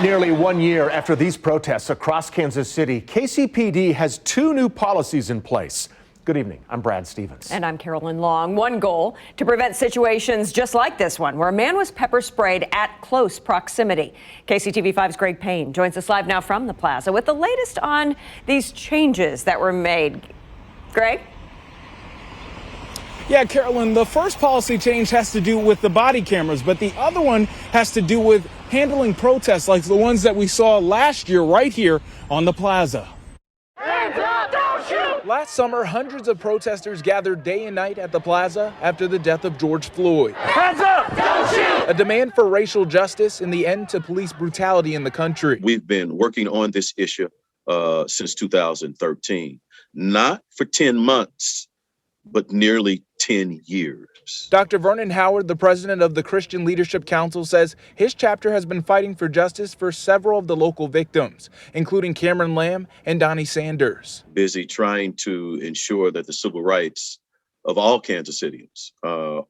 Nearly 1 year after these protests across Kansas City, KCPD has 2 new policies in place. Good evening. I'm Brad Stevens. And I'm Carolyn Long. One goal, to prevent situations just like this one, where a man was pepper sprayed at close proximity. KCTV5's Greg Payne joins us live now from the plaza with the latest on these changes that were made. Greg? Yeah, Carolyn, the first policy change has to do with the body cameras, but the other one has to do with handling protests like the ones that we saw last year right here on the plaza. Hands up, don't shoot! Last summer, hundreds of protesters gathered day and night at the plaza after the death of George Floyd. Hands up, don't shoot! A demand for racial justice and the end to police brutality in the country. We've been working on this issue since 2013, not for 10 months, but nearly 10 years. Dr. Vernon Howard, the president of the Christian Leadership Council, says his chapter has been fighting for justice for several of the local victims, including Cameron Lamb and Donnie Sanders. Busy trying to ensure that the civil rights of all Kansas Cityans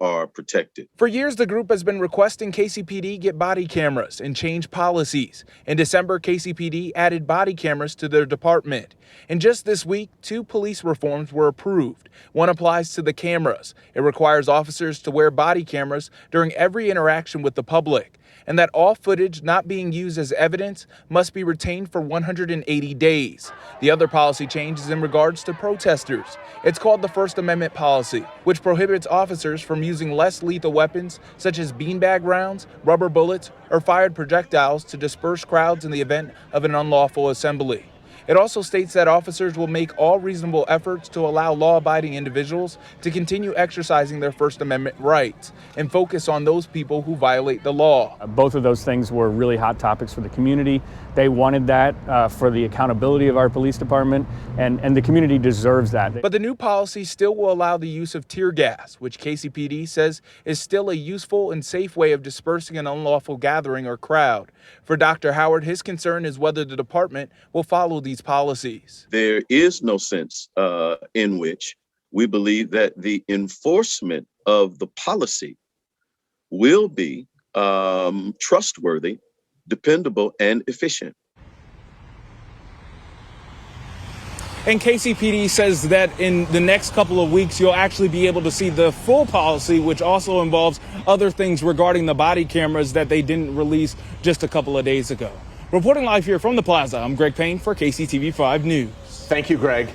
are protected. For years, the group has been requesting KCPD get body cameras and change policies. In December, KCPD added body cameras to their department. And just this week, 2 police reforms were approved. One applies to the cameras. It requires officers to wear body cameras during every interaction with the public, and that all footage not being used as evidence must be retained for 180 days. The other policy change is in regards to protesters. It's called the First Amendment policy, which prohibits officers from using less lethal weapons such as beanbag rounds, rubber bullets, or fired projectiles to disperse crowds in the event of an unlawful assembly. It also states that officers will make all reasonable efforts to allow law-abiding individuals to continue exercising their First Amendment rights and focus on those people who violate the law. Both of those things were really hot topics for the community. They wanted that for the accountability of our police department, and the community deserves that. But the new policy still will allow the use of tear gas, which KCPD says is still a useful and safe way of dispersing an unlawful gathering or crowd. For Dr. Howard, his concern is whether the department will follow these policies. There is no sense in which we believe that the enforcement of the policy will be trustworthy, dependable, and efficient. And KCPD says that in the next couple of weeks, you'll actually be able to see the full policy, which also involves other things regarding the body cameras that they didn't release just a couple of days ago. Reporting live here from the plaza, I'm Greg Payne for KCTV5 News. Thank you, Greg.